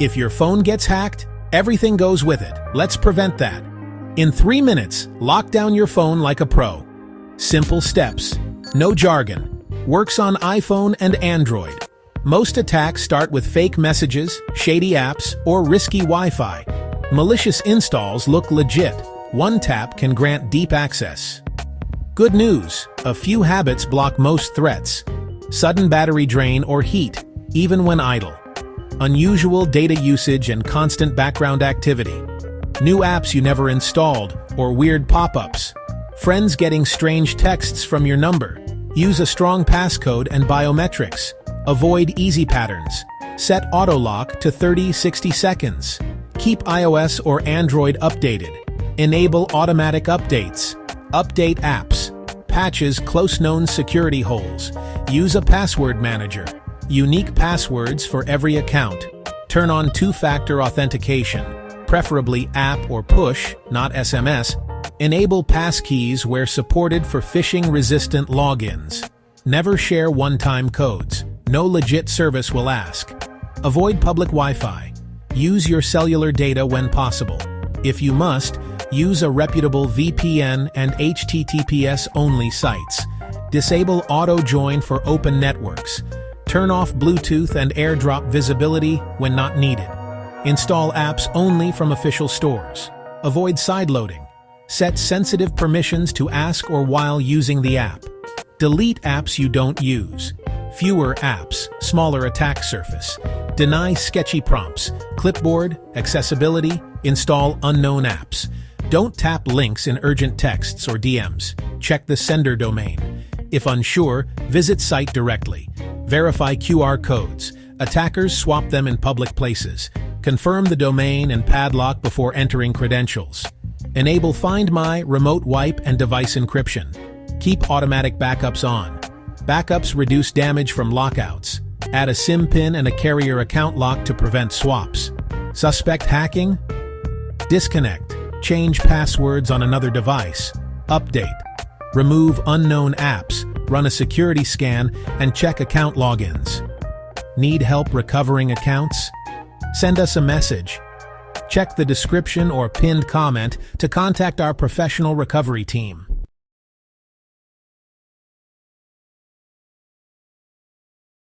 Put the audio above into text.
If your phone gets hacked, everything goes with it. Let's prevent that. In 3 minutes, lock down your phone like a pro. Simple steps. No jargon. Works on iPhone and Android. Most attacks start with fake messages, shady apps, or risky Wi-Fi. Malicious installs look legit. One tap can grant deep access. Good news, a few habits block most threats. Sudden battery drain or heat, even when idle. Unusual data usage and constant background activity. New apps you never installed, or weird pop-ups. Friends getting strange texts from your number. Use a strong passcode and biometrics. Avoid easy patterns. Set auto-lock to 30-60 seconds. Keep iOS or Android updated. Enable automatic updates. Update apps. Patches close-known security holes. Use a password manager. Unique passwords for every account. Turn on two-factor authentication, preferably app or push, not SMS. Enable passkeys where supported for phishing-resistant logins. Never share one-time codes. No legit service will ask. Avoid public Wi-Fi. Use your cellular data when possible. If you must, use a reputable VPN and HTTPS-only sites. Disable auto-join for open networks. Turn off Bluetooth and AirDrop visibility when not needed. Install apps only from official stores. Avoid sideloading. Set sensitive permissions to ask or while using the app. Delete apps you don't use. Fewer apps, smaller attack surface. Deny sketchy prompts. Clipboard, accessibility, install unknown apps. Don't tap links in urgent texts or DMs. Check the sender domain. If unsure, visit site directly. Verify QR codes. Attackers swap them in public places. Confirm the domain and padlock before entering credentials. Enable Find My, Remote Wipe, and device encryption. Keep automatic backups on. Backups reduce damage from lockouts. Add a SIM pin and a carrier account lock to prevent swaps. Suspect hacking? Disconnect. Change passwords on another device. Update. Remove unknown apps. Run a security scan and check account logins. Need help recovering accounts? Send us a message. Check the description or pinned comment to contact our professional recovery team.